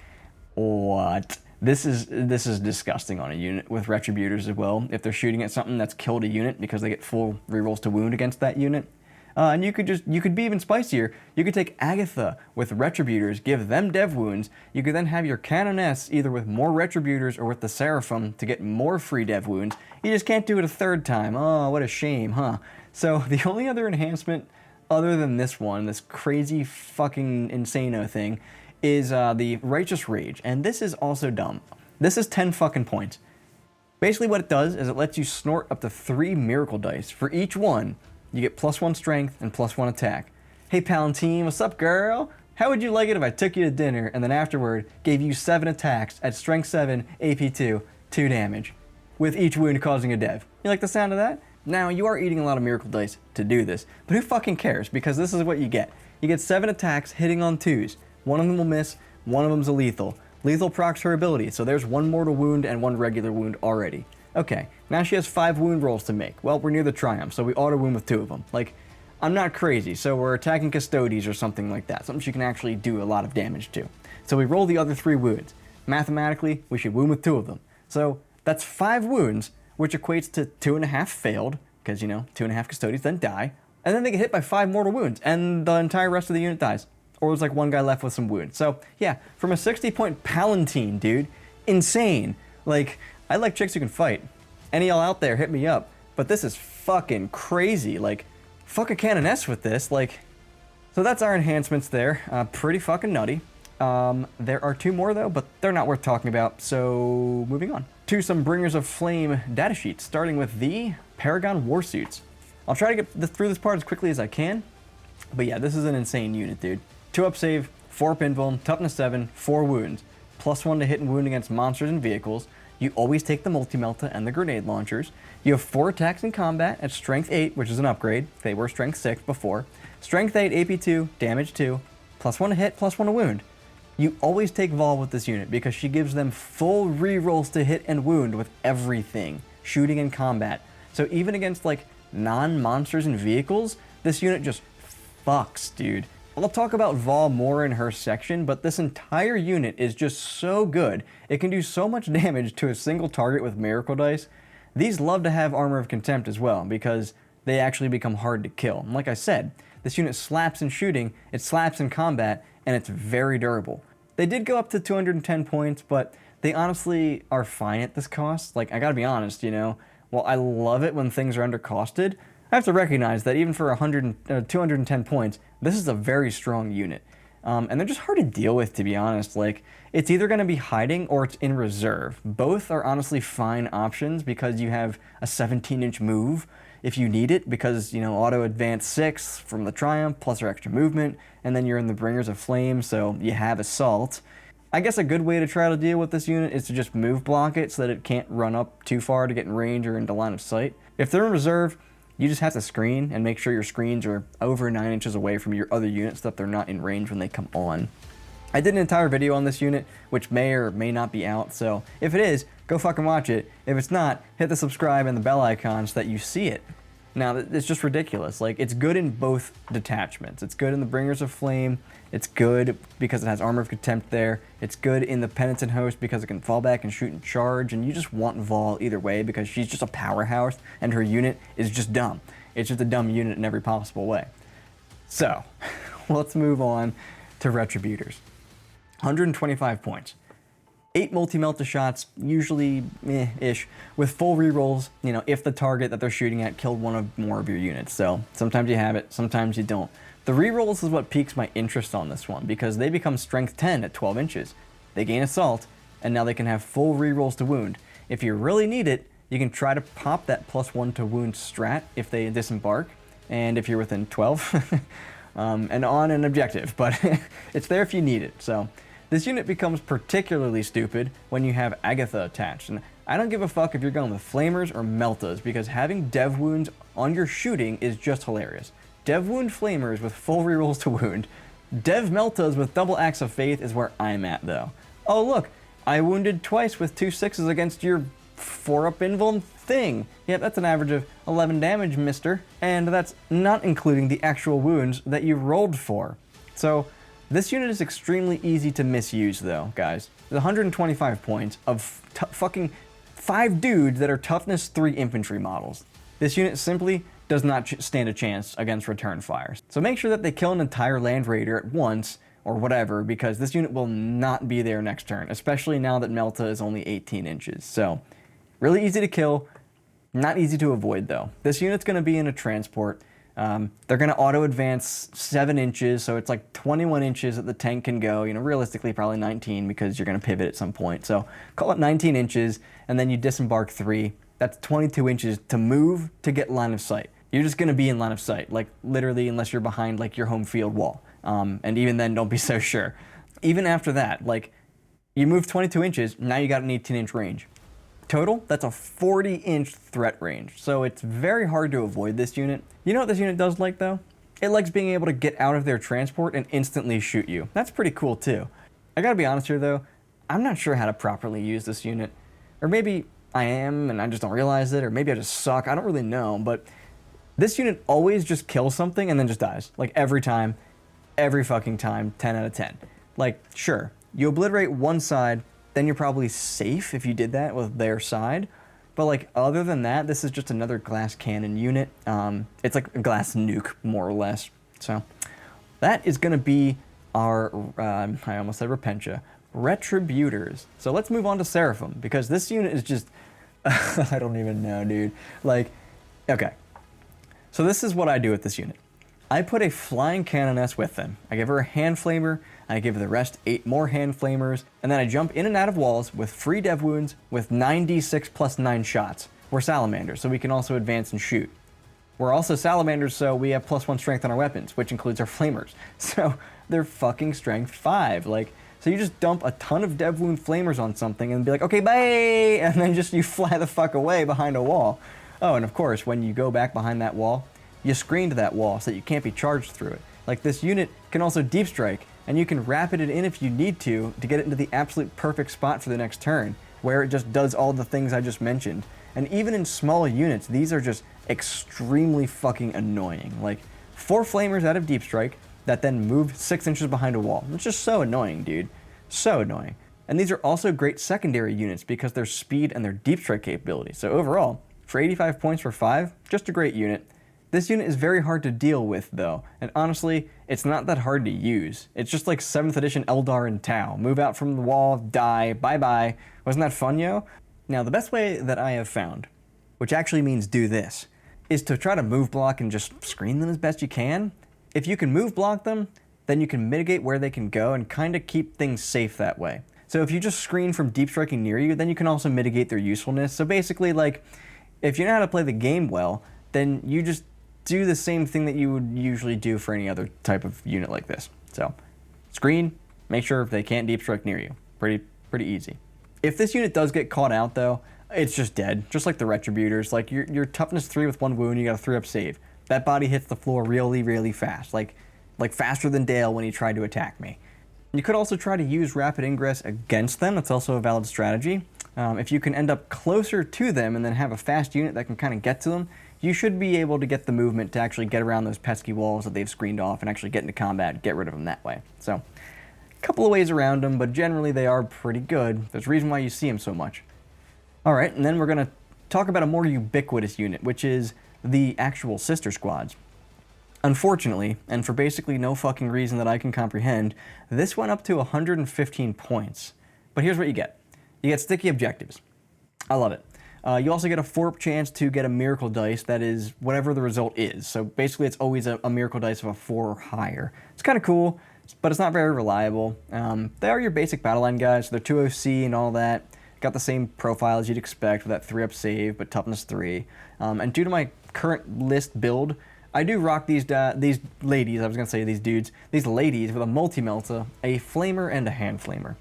what? This is disgusting on a unit with retributors as well. If they're shooting at something that's killed a unit because they get full rerolls to wound against that unit. And you could be even spicier. You could take Agatha with retributors, give them dev wounds. You could then have your canoness either with more retributors or with the Seraphim to get more free dev wounds. You just can't do it a 3rd time. Oh, what a shame, huh? So the only other enhancement other than this one, this crazy fucking insano thing, is the Righteous Rage, and this is also dumb. This is 10 fucking points. Basically what it does is it lets you snort up to 3 miracle dice. For each one, you get +1 strength and +1 attack. Hey Palatine, what's up girl? How would you like it if I took you to dinner and then afterward gave you 7 attacks at strength 7, AP2, 2 damage, with each wound causing a dev? You like the sound of that? Now, you are eating a lot of miracle dice to do this, but who fucking cares, because this is what you get. You get 7 attacks hitting on 2s. One of them will miss, one of them's a lethal. Lethal procs her ability, so there's 1 mortal wound and 1 regular wound already. Okay, now she has 5 wound rolls to make. Well, we're near the Triumph, so we auto wound with 2 of them. Like, I'm not crazy, so we're attacking Custodes or something like that, something she can actually do a lot of damage to. So we roll the other 3 wounds. Mathematically, we should wound with 2 of them. So that's 5 wounds, which equates to 2.5 failed, because, 2.5 Custodes then die, and then they get hit by 5 mortal wounds, and the entire rest of the unit dies. Or there's like 1 guy left with some wounds. So, yeah, from a 60-point Palatine, dude, insane. Like, I like chicks who can fight. Any y'all out there, hit me up. but this is fucking crazy. Like, fuck a Canoness with this. Like, so that's our enhancements there. Pretty fucking nutty. There are 2 more though, but they're not worth talking about, so moving on. To some Bringers of Flame datasheets, starting with the Paragon Warsuits. I'll try to get through this part as quickly as I can, but yeah, this is an insane unit, dude. 2 up save, 4 up invuln, toughness 7, 4 wounds, +1 to hit and wound against monsters and vehicles. You always take the multi-melta and the grenade launchers. You have 4 attacks in combat at strength 8, which is an upgrade. They were strength 6 before. Strength 8, AP 2, damage 2, +1 to hit, +1 to wound. You always take Vol with this unit because she gives them full rerolls to hit and wound with everything, shooting and combat. So even against like non-monsters and vehicles, this unit just fucks, dude. I'll talk about Vol more in her section, but this entire unit is just so good. It can do so much damage to a single target with Miracle Dice. These love to have Armor of Contempt as well because they actually become hard to kill. And like I said, this unit slaps in shooting, it slaps in combat, and it's very durable. They did go up to 210 points, but they honestly are fine at this cost. Like, I gotta be honest, you know, while I love it when things are undercosted, I have to recognize that even for 210 points, this is a very strong unit. And they're just hard to deal with, to be honest. Like, it's either gonna be hiding or it's in reserve. Both are honestly fine options because you have a 17-inch move if you need it, because, you know, auto advance 6 from the Triumph, plus your extra movement, and then you're in the Bringers of Flame, so you have Assault. I guess a good way to try to deal with this unit is to just move block it so that it can't run up too far to get in range or into line of sight. If they're in reserve, you just have to screen and make sure your screens are over 9 inches away from your other units so that they're not in range when they come on. I did an entire video on this unit, which may or may not be out, so if it is, go fucking watch it. If it's not, hit the subscribe and the bell icon so that you see it. Now, it's just ridiculous. Like, it's good in both detachments. It's good in the Bringers of Flame. It's good because it has Armor of Contempt there. It's good in the Penitent Host because it can fall back and shoot and charge, and you just want Vol either way because she's just a powerhouse and her unit is just dumb. It's just a dumb unit in every possible way. So, let's move on to Retributors. 125 points. 8 multi-melta shots, usually meh-ish, with full rerolls, you know, if the target that they're shooting at killed one or more of your units. So sometimes you have it, sometimes you don't. The rerolls is what piques my interest on this one, because they become strength 10 at 12 inches. They gain assault, and now they can have full rerolls to wound. If you really need it, you can try to pop that +1 to wound strat if they disembark, and if you're within 12, and on an objective, but it's there if you need it, so. This unit becomes particularly stupid when you have Agatha attached, and I don't give a fuck if you're going with Flamers or Meltas, because having Dev Wounds on your shooting is just hilarious. Dev Wound Flamers with full rerolls to wound. Dev Meltas with double Axe of Faith is where I'm at, though. Oh look, I wounded twice with 2 6s against your 4-up invuln thing. Yep, that's an average of 11 damage, mister. And that's not including the actual wounds that you rolled for. So, this unit is extremely easy to misuse, though, guys. There's 125 points of fucking 5 dudes that are toughness 3 infantry models. This unit simply does not stand a chance against return fires. So make sure that they kill an entire Land Raider at once, or whatever, because this unit will not be there next turn, especially now that Melta is only 18 inches. So, really easy to kill, not easy to avoid, though. This unit's going to be in a transport. They're going to auto-advance 7 inches, so it's like 21 inches that the tank can go. You know, realistically, probably 19 because you're going to pivot at some point. So call it 19 inches, and then you disembark 3. That's 22 inches to move to get line of sight. You're just going to be in line of sight, like literally unless you're behind like your home field wall. And even then, don't be so sure. Even after that, like you move 22 inches, now you got an 18-inch range. Total, that's a 40-inch threat range, so it's very hard to avoid this unit. You know what this unit does like, though? It likes being able to get out of their transport and instantly shoot you. That's pretty cool, too. I gotta be honest here, though, I'm not sure how to properly use this unit. Or maybe I am, and I just don't realize it, or maybe I just suck, I don't really know, but this unit always just kills something and then just dies. Like, every time, every fucking time, 10 out of 10. Like, sure, you obliterate one side, then you're probably safe if you did that with their side. But like, other than that, this is just another glass cannon unit. It's like a glass nuke, more or less. So that is gonna be our, I almost said Repentia, Retributors. So let's move on to Seraphim, because this unit is just, I don't even know, dude. Like, Okay, so this is what I do with this unit. I put a flying canoness with them. I give her a hand flamer, I give the rest 8 more hand flamers, and then I jump in and out of walls with free dev wounds with 9d6 plus 9 shots. We're salamanders, so we can also advance and shoot. We're also salamanders, so we have +1 strength on our weapons, which includes our flamers. So they're fucking strength 5. Like, so you just dump a ton of dev wound flamers on something and be like, okay, bye, and then just you fly the fuck away behind a wall. Oh, and of course, when you go back behind that wall, you screen to that wall so that you can't be charged through it. Like, this unit can also deep strike, and you can rapid it in if you need to get it into the absolute perfect spot for the next turn, where it just does all the things I just mentioned. And even in small units, these are just extremely fucking annoying. Like, 4 flamers out of deep strike that then move 6 inches behind a wall. It's just so annoying, dude. So annoying. And these are also great secondary units because their speed and their deep strike capability. So overall, for 85 points for 5, just a great unit. This unit is very hard to deal with, though, and honestly, it's not that hard to use. It's just like 7th edition Eldar and Tau. Move out from the wall, die, bye-bye. Wasn't that fun, yo? Now, the best way that I have found, which actually means do this, is to try to move block and just screen them as best you can. If you can move block them, then you can mitigate where they can go and kind of keep things safe that way. So if you just screen from deep striking near you, then you can also mitigate their usefulness. So basically, like, if you know how to play the game well, then you just do the same thing that you would usually do for any other type of unit like this. So, screen, make sure they can't deep strike near you. Pretty easy. If this unit does get caught out though, it's just dead. Just like the Retributors. Like, your toughness 3 with 1 wound, you got a 3-up save. That body hits the floor really fast. Like faster than Dale when he tried to attack me. You could also try to use rapid ingress against them. That's also a valid strategy. If you can end up closer to them and then have a fast unit that can kind of get to them, you should be able to get the movement to actually get around those pesky walls that they've screened off and actually get into combat, get rid of them that way. So, a couple of ways around them, but generally they are pretty good. There's a reason why you see them so much. Alright, and then we're going to talk about a more ubiquitous unit, which is the actual sister squads. Unfortunately, and for basically no fucking reason that I can comprehend, this went up to 115 points. But here's what you get. You get sticky objectives. I love it. You also get a 4-up chance to get a miracle dice that is whatever the result is. So basically it's always a miracle dice of a 4 or higher. It's kind of cool, but it's not very reliable. They are your basic battle line guys, so they're 2 OC and all that. Got the same profile as you'd expect with that 3-up save, but toughness 3. And due to my current list build, I do rock these ladies, I was going to say these dudes, these ladies with a multi-melta, a flamer, and a hand flamer.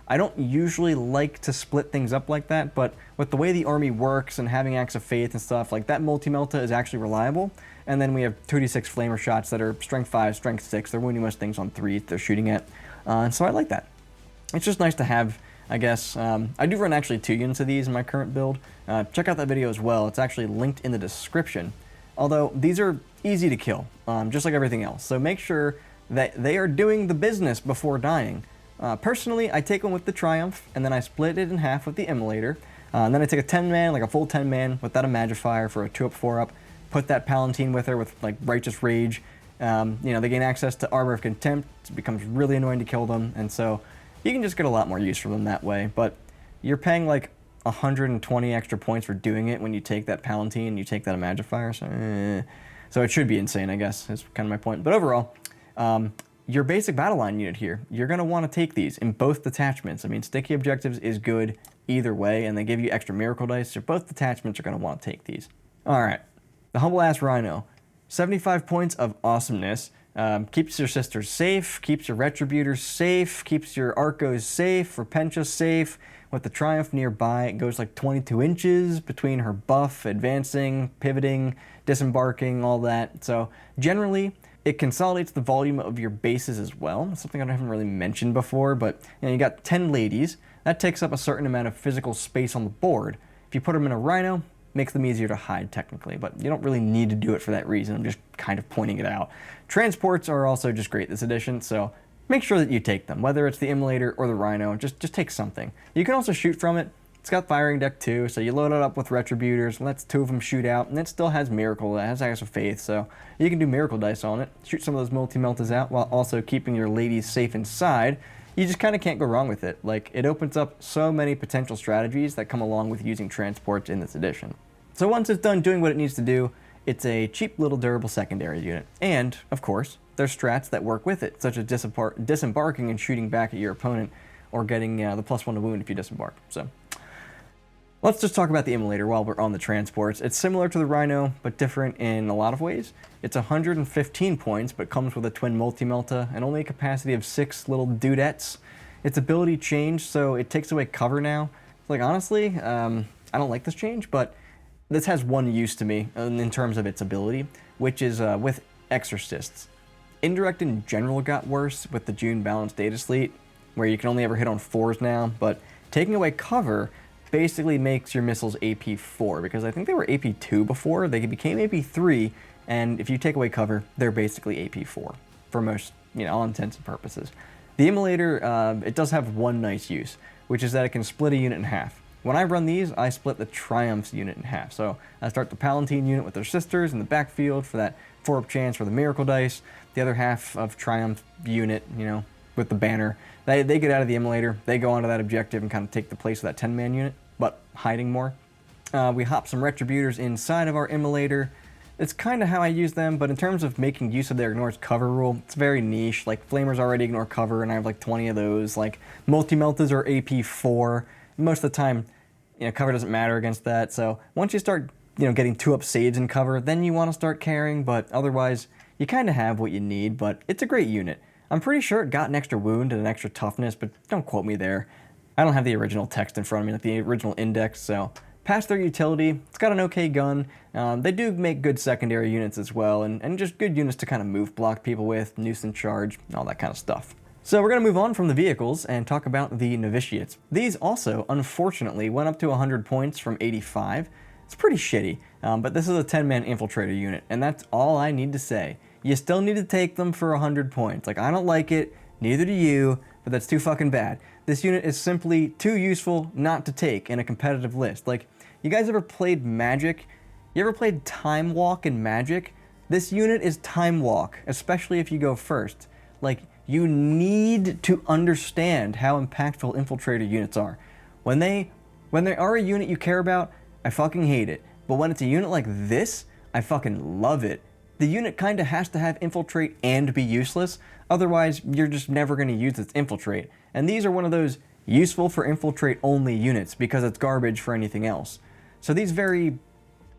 I don't usually like to split things up like that, but with the way the army works and having Acts of Faith and stuff, like that multi-melta is actually reliable. And then we have 2d6 flamer shots that are strength 5, strength 6. They're wounding most things on 3 they're shooting at. And so I like that. It's just nice to have, I guess. I do run actually 2 units of these in my current build. Check out that video as well. It's actually linked in the description. Although these are easy to kill, just like everything else. So make sure that they are doing the business before dying. Personally, I take one with the Triumph, and then I split it in half with the Immolator. And then I take a 10-man, like a full 10-man, without a Magifier for a 2-up, 4-up. Put that Palatine with her with like Righteous Rage. You know, they gain access to Arbor of Contempt. It becomes really annoying to kill them, and so you can just get a lot more use from them that way. But you're paying like 120 extra points for doing it when you take that Palatine and you take that Magifier. So it should be insane, I guess, is kind of my point. But overall, your basic battle line unit here, you're going to want to take these in both detachments. I mean, sticky objectives is good either way, and they give you extra miracle dice, so both detachments are going to want to take these. Alright, the Humble Rhino. 75 points of awesomeness. Keeps your sisters safe, keeps your Retributors safe, keeps your Arcos safe, Repentia safe. With the Triumph nearby, it goes like 22 inches between her buff, advancing, pivoting, disembarking, all that. So generally, it consolidates the volume of your bases as well. Something I haven't really mentioned before, but you got 10 ladies. That takes up a certain amount of physical space on the board. If you put them in a Rhino, makes them easier to hide technically, but you don't really need to do it for that reason. I'm just kind of pointing it out. Transports are also just great this edition, so make sure that you take them, whether it's the Immolator or the Rhino, just take something. You can also shoot from it. It's got firing deck too, so you load it up with Retributors, lets 2 of them shoot out, and it still has Miracle, it has Acts of Faith, so you can do Miracle Dice on it, shoot some of those multi-meltas out while also keeping your ladies safe inside. You just kind of can't go wrong with it. Like, it opens up so many potential strategies that come along with using transports in this edition. So once it's done doing what it needs to do, it's a cheap little durable secondary unit. And, of course, there's strats that work with it, such as disembarking and shooting back at your opponent, or getting the +1 to wound if you disembark. So let's just talk about the Immolator while we're on the transports. It's similar to the Rhino, but different in a lot of ways. It's 115 points, but comes with a twin multi-melta and only a capacity of 6 little dudettes. Its ability changed, so it takes away cover now. Like, honestly, I don't like this change, but this has one use to me in terms of its ability, which is with Exorcists. Indirect in general got worse with the June balanced data slate, where you can only ever hit on 4s now, but taking away cover basically makes your missiles AP 4, because I think they were AP 2 before, they became AP 3, and if you take away cover, they're basically AP 4 for most, all intents and purposes. The Immolator, it does have one nice use, which is that it can split a unit in half. When I run these, I split the Triumph's unit in half. So I start the Palatine unit with their sisters in the backfield for that 4-up chance for the Miracle Dice. The other half of Triumph unit, with the banner, they get out of the Immolator, they go onto that objective and kind of take the place of that 10-man unit, but hiding more. We hop some Retributors inside of our Immolator. It's kind of how I use them, but in terms of making use of their ignores cover rule, it's very niche. Like, Flamers already ignore cover, and I have like 20 of those. Like, Multi-Meltas are AP 4. Most of the time, cover doesn't matter against that. So once you start, getting 2-up saves in cover, then you want to start caring, but otherwise, you kind of have what you need, but it's a great unit. I'm pretty sure it got an extra wound and an extra toughness, but don't quote me there. I don't have the original text in front of me, like the original index, so past their utility, it's got an okay gun. They do make good secondary units as well, and just good units to kind of move block people with, nuisance charge, all that kind of stuff. So we're going to move on from the vehicles and talk about the novitiates. These also, unfortunately, went up to 100 points from 85. It's pretty shitty, but this is a 10-man infiltrator unit, and that's all I need to say. You still need to take them for 100 points. Like, I don't like it, neither do you, but that's too fucking bad. This unit is simply too useful not to take in a competitive list. Like, you guys ever played Magic? You ever played Time Walk in Magic? This unit is Time Walk, especially if you go first. Like, you need to understand how impactful infiltrator units are. When they are a unit you care about, I fucking hate it. But when it's a unit like this, I fucking love it. The unit kinda has to have infiltrate and be useless, otherwise you're just never gonna use its infiltrate. And these are one of those useful for infiltrate only units because it's garbage for anything else. So these very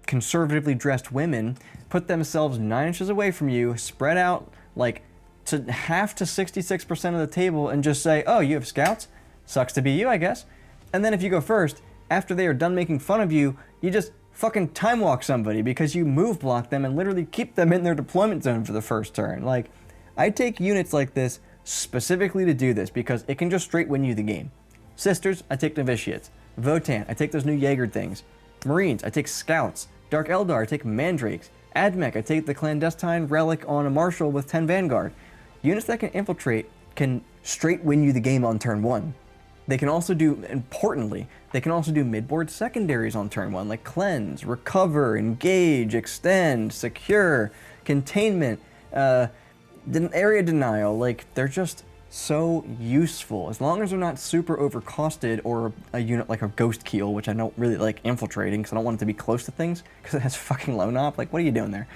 conservatively dressed women put themselves 9 inches away from you, spread out like to half to 66% of the table and just say, oh, you have scouts? Sucks to be you, I guess. And then if you go first, after they are done making fun of you, you just fucking time walk somebody because you move block them and literally keep them in their deployment zone for the first turn. Like, I take units like this specifically to do this because it can just straight win you the game. Sisters, I take novitiates. Votann, I take those new Jaeger things. Marines, I take scouts. Dark Eldar, I take mandrakes. Admech, I take the clandestine relic on a marshal with 10 vanguard. Units that can infiltrate can straight win you the game on turn 1. They can also do, importantly, they can also do midboard secondaries on turn 1, like cleanse, recover, engage, extend, secure, containment, area denial. Like, they're just so useful. As long as they're not super overcosted, or a unit like a Ghost Keel, which I don't really like infiltrating because I don't want it to be close to things because it has fucking low op. Like, what are you doing there?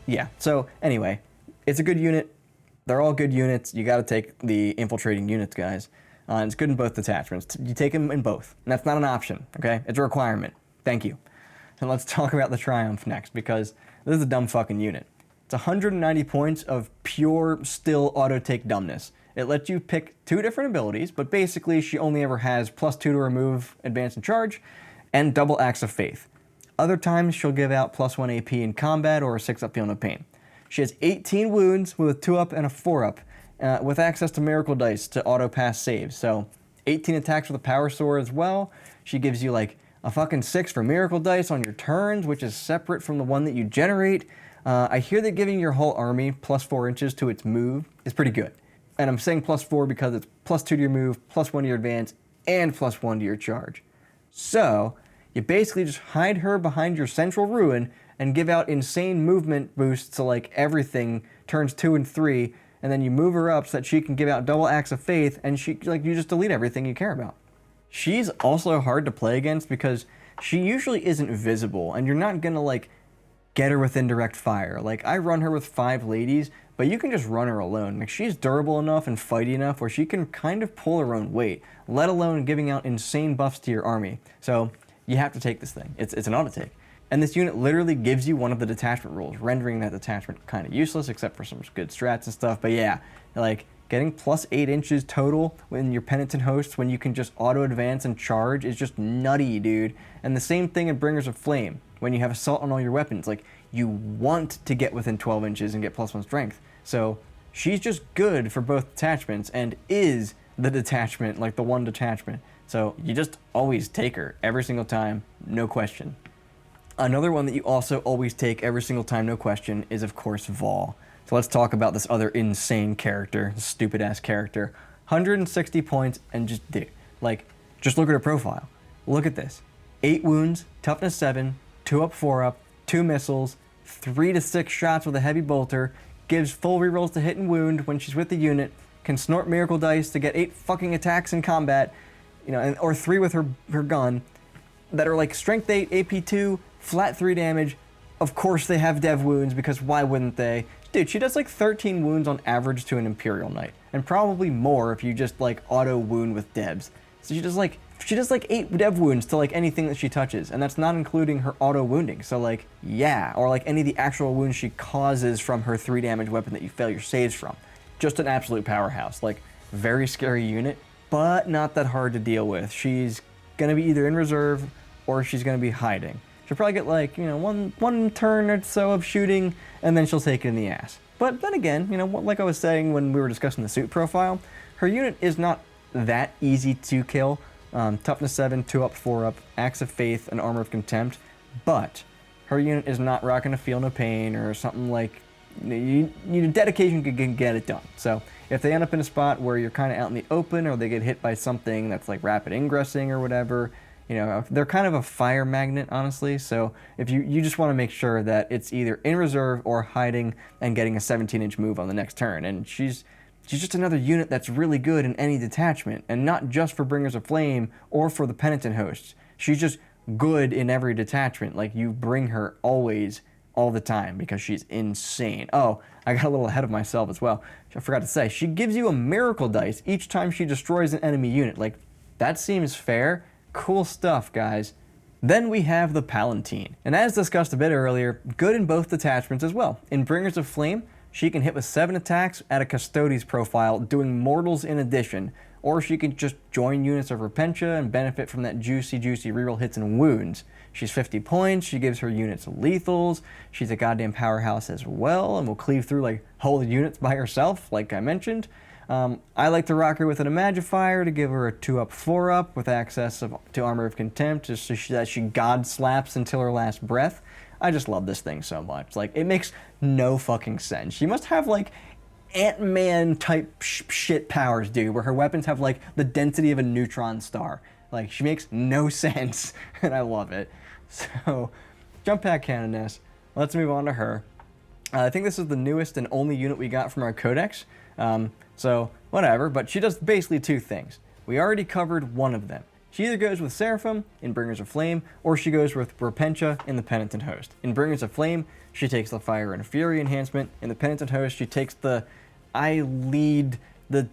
Yeah, so anyway, it's a good unit. They're all good units. You gotta take the infiltrating units, guys. And it's good in both detachments. You take them in both. And that's not an option, okay? It's a requirement. Thank you. And let's talk about the Triumph next, because this is a dumb fucking unit. It's 190 points of pure, still auto-take dumbness. It lets you pick 2 different abilities, but basically she only ever has +2 to remove, advance, and charge, and double Acts of Faith. Other times she'll give out +1 AP in combat or a 6-up Feel No Pain. She has 18 wounds with a 2-up and a 4-up. With access to Miracle Dice to auto-pass saves. So 18 attacks with a Power Sword as well. She gives you like a fucking 6 for Miracle Dice on your turns, which is separate from the one that you generate. I hear that giving your whole army +4 inches to its move is pretty good. And I'm saying +4 because it's +2 to your move, +1 to your advance, and +1 to your charge. So you basically just hide her behind your central ruin and give out insane movement boosts to like everything, turns 2 and 3, and then you move her up so that she can give out double Acts of Faith, and you just delete everything you care about. She's also hard to play against because she usually isn't visible, and you're not gonna like get her with indirect fire. Like, I run her with 5 ladies, but you can just run her alone. Like, she's durable enough and fighty enough where she can kind of pull her own weight, let alone giving out insane buffs to your army. So you have to take this thing. It's an auto take. And this unit literally gives you one of the detachment rules, rendering that detachment kind of useless, except for some good strats and stuff. But yeah, like, getting plus 8 inches total when your Penitent Hosts, when you can just auto advance and charge, is just nutty, dude. And the same thing in Bringers of Flame, when you have assault on all your weapons. Like, you want to get within 12 inches and get plus 1 strength. So she's just good for both detachments and is the detachment, like the one detachment. So you just always take her every single time, no question. Another one that you also always take every single time, no question, is of course Vol. So let's talk about this other insane character, this stupid ass character. 160 points and just look at her profile. Look at this. 8 wounds, toughness 7, 2 up, 4 up, 2 missiles, 3 to 6 shots with a heavy bolter, gives full rerolls to hit and wound when she's with the unit, can snort miracle dice to get 8 fucking attacks in combat, you know, or 3 with her gun, that are like strength 8, AP 2, flat 3 damage. Of course they have dev wounds, because why wouldn't they? Dude, she does like 13 wounds on average to an Imperial Knight, and probably more if you just like auto wound with devs. So she does like 8 dev wounds to like anything that she touches, and that's not including her auto wounding. So like, yeah, or like any of the actual wounds she causes from her 3 damage weapon that you fail your saves from. Just an absolute powerhouse. Like, very scary unit, but not that hard to deal with. She's gonna be either in reserve or she's gonna be hiding. She'll probably get like, you know, one turn or so of shooting, and then she'll take it in the ass. But then again, you know, like I was saying when we were discussing the suit profile, her unit is not that easy to kill. Toughness 7, 2 up, 4 up, Axe of Faith, and Armor of Contempt, but her unit is not rocking a Feel No Pain or something like, you need a dedication can get it done. So if they end up in a spot where you're kind of out in the open, or they get hit by something that's like rapid ingressing or whatever, you know, they're kind of a fire magnet, honestly. So if you just want to make sure that it's either in reserve or hiding and getting a 17-inch move on the next turn. And she's just another unit that's really good in any detachment, and not just for Bringers of Flame or for the Penitent Hosts. She's just good in every detachment. Like, you bring her always, all the time, because she's insane. Oh, I got a little ahead of myself as well. I forgot to say, she gives you a miracle dice each time she destroys an enemy unit. Like, that seems fair. Cool stuff, guys. Then we have the Palatine, and as discussed a bit earlier, good in both detachments as well. In Bringers of Flame, she can hit with 7 attacks at a Custodes profile, doing mortals in addition, or she can just join units of Repentia and benefit from that juicy reroll hits and wounds. She's 50 points, she gives her units lethals, she's a goddamn powerhouse as well, and will cleave through like whole units by herself, like I mentioned. I like to rock her with an Imagifier to give her a 2 up, 4 up with access to Armor of Contempt, just so that she god slaps until her last breath. I just love this thing so much. Like, it makes no fucking sense. She must have like Ant-Man type shit powers, dude, where her weapons have like the density of a neutron star. Like, she makes no sense, and I love it. So, Jump Pack Canoness. Let's move on to her. I think this is the newest and only unit we got from our codex. So, whatever, but she does basically 2 things. We already covered one of them. She either goes with Seraphim in Bringers of Flame, or she goes with Repentia in the Penitent Host. In Bringers of Flame, she takes the Fire and Fury enhancement. In the Penitent Host, she takes the I lead the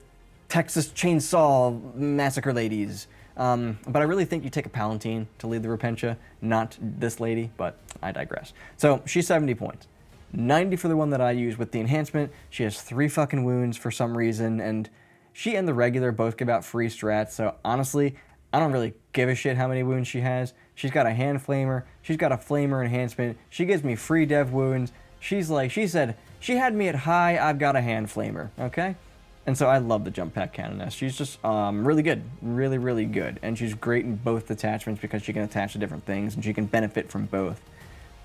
Texas Chainsaw Massacre ladies. But I really think you take a Palatine to lead the Repentia, not this lady, but I digress. So she's 70 points. 90 for the one that I use with the enhancement. She has 3 fucking wounds for some reason, and she and the regular both give out free strats, so honestly, I don't really give a shit how many wounds she has. She's got a hand flamer, she's got a flamer enhancement, she gives me free dev wounds. She's like, she said, she had me at high, I've got a hand flamer, okay? And so I love the Jump Pack Canoness. She's just really good, really good, and she's great in both detachments because she can attach to different things and she can benefit from both.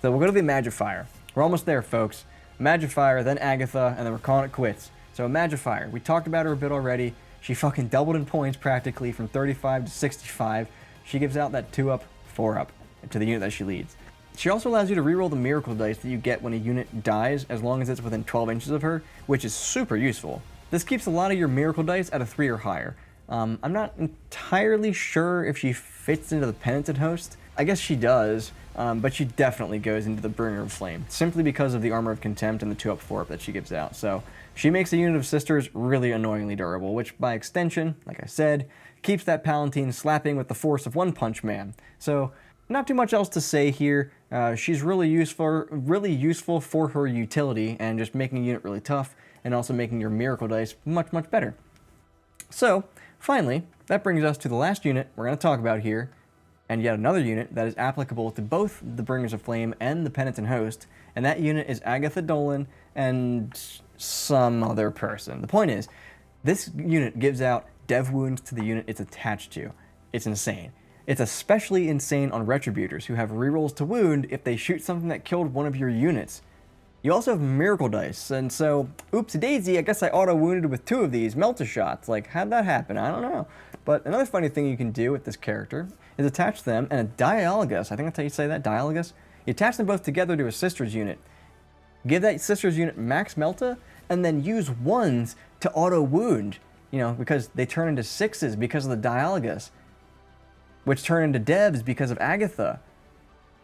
So we'll go to the Imagifier. We're almost there, folks. Imagifier, then Agatha, and then we're calling it quits. So Imagifier, we talked about her a bit already. She fucking doubled in points practically from 35 to 65. She gives out that 2 up, 4 up to the unit that she leads. She also allows you to reroll the miracle dice that you get when a unit dies, as long as it's within 12 inches of her, which is super useful. This keeps a lot of your miracle dice at a 3 or higher. I'm not entirely sure if she fits into the Penitent Host, I guess she does, but she definitely goes into the Bringer of Flame, simply because of the Armor of Contempt and the 2-up 4-up that she gives out. So she makes a unit of Sisters really annoyingly durable, which by extension, like I said, keeps that Palatine slapping with the force of One Punch Man. So not too much else to say here. She's really useful for her utility and just making a unit really tough, and also making your Miracle Dice much, much better. So finally, that brings us to the last unit we're going to talk about here, and yet another unit that is applicable to both the Bringers of Flame and the Penitent Host, and that unit is Agatha and some other person. The point is, this unit gives out dev wounds to the unit it's attached to. It's insane. It's especially insane on Retributors, who have rerolls to wound if they shoot something that killed one of your units. You also have Miracle Dice, and so, oopsie daisy, I guess I auto-wounded with 2 of these Melta shots. Like, how'd that happen? I don't know. But another funny thing you can do with this character is attach them and a Dialogus, I think that's how you say that, Dialogus? You attach them both together to a Sisters unit. Give that Sisters unit max Melta, and then use 1s to auto-wound, you know, because they turn into 6s because of the Dialogus, which turn into devs because of Agatha.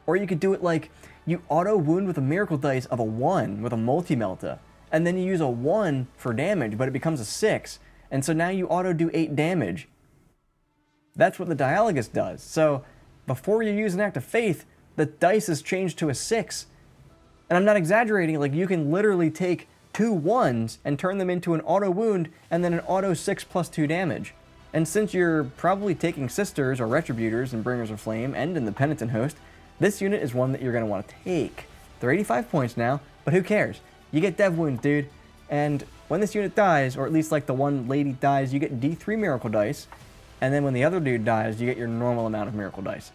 Or you could do it like, you auto-wound with a Miracle Dice of a 1 with a Multi-Melta, and then you use a 1 for damage, but it becomes a 6, and so now you auto-do 8 damage. That's what the Dialogus does. So, before you use an Act of Faith, the dice is changed to a 6. And I'm not exaggerating, like, you can literally take 2 1s and turn them into an auto-wound, and then an auto-6 plus 2 damage. And since you're probably taking Sisters or Retributors and Bringers of Flame and in the Penitent Host, this unit is one that you're going to want to take. They're 85 points now, but who cares? You get dev wounds, dude. And when this unit dies, or at least like the one lady dies, you get D3 Miracle Dice. And then when the other dude dies, you get your normal amount of Miracle Dice.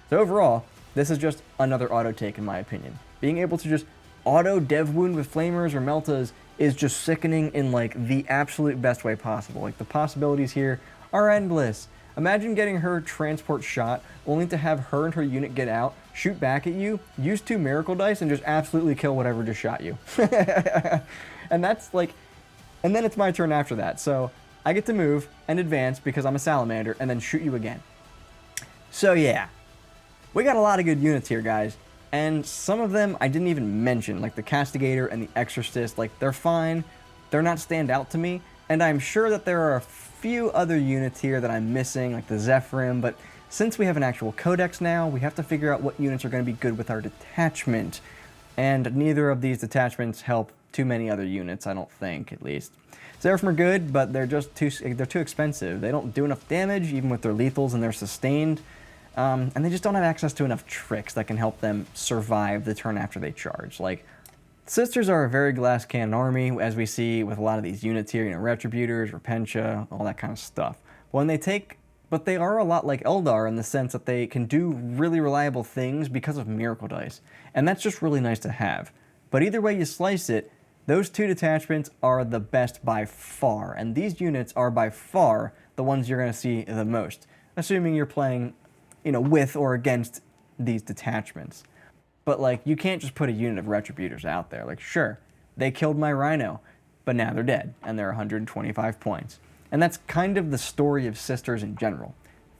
So overall, this is just another auto take in my opinion. Being able to just auto dev wound with Flamers or Meltas is just sickening in like the absolute best way possible. Like the possibilities here are endless. Imagine getting her transport shot, only to have her and her unit get out, shoot back at you, use 2 Miracle Dice, and just absolutely kill whatever just shot you. And that's like, and then it's my turn after that. So I get to move and advance because I'm a Salamander, and then shoot you again. So yeah, we got a lot of good units here, guys. And some of them I didn't even mention, like the Castigator and the Exorcist. Like, they're fine. They're not stand out to me. And I'm sure that there are a few other units here that I'm missing, like the Zephyrim, but since we have an actual codex now, we have to figure out what units are going to be good with our detachment. And neither of these detachments help too many other units, I don't think, at least. Seraphim are good, but they're too expensive. They don't do enough damage, even with their lethals and their sustained. And they just don't have access to enough tricks that can help them survive the turn after they charge. Like, Sisters are a very glass cannon army, as we see with a lot of these units here, you know, Retributors, Repentia, all that kind of stuff. But they are a lot like Eldar in the sense that they can do really reliable things because of Miracle Dice. And that's just really nice to have. But either way you slice it, those 2 detachments are the best by far. And these units are by far the ones you're going to see the most, assuming you're playing, you know, with or against these detachments. But like, you can't just put a unit of Retributors out there. Like, sure, they killed my Rhino, but now they're dead, and they're 125 points. And that's kind of the story of Sisters in general.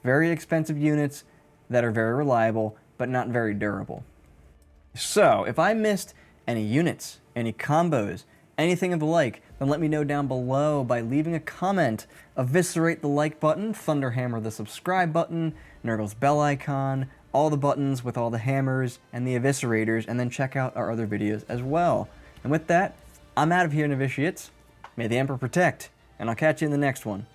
Very expensive units that are very reliable, but not very durable. So, if I missed any units, any combos, anything of the like, then let me know down below by leaving a comment. Eviscerate the like button, thunderhammer the subscribe button, Nurgle's bell icon, all the buttons with all the hammers and the eviscerators, and then check out our other videos as well. And with that, I'm out of here, novitiates. May the Emperor protect, and I'll catch you in the next one.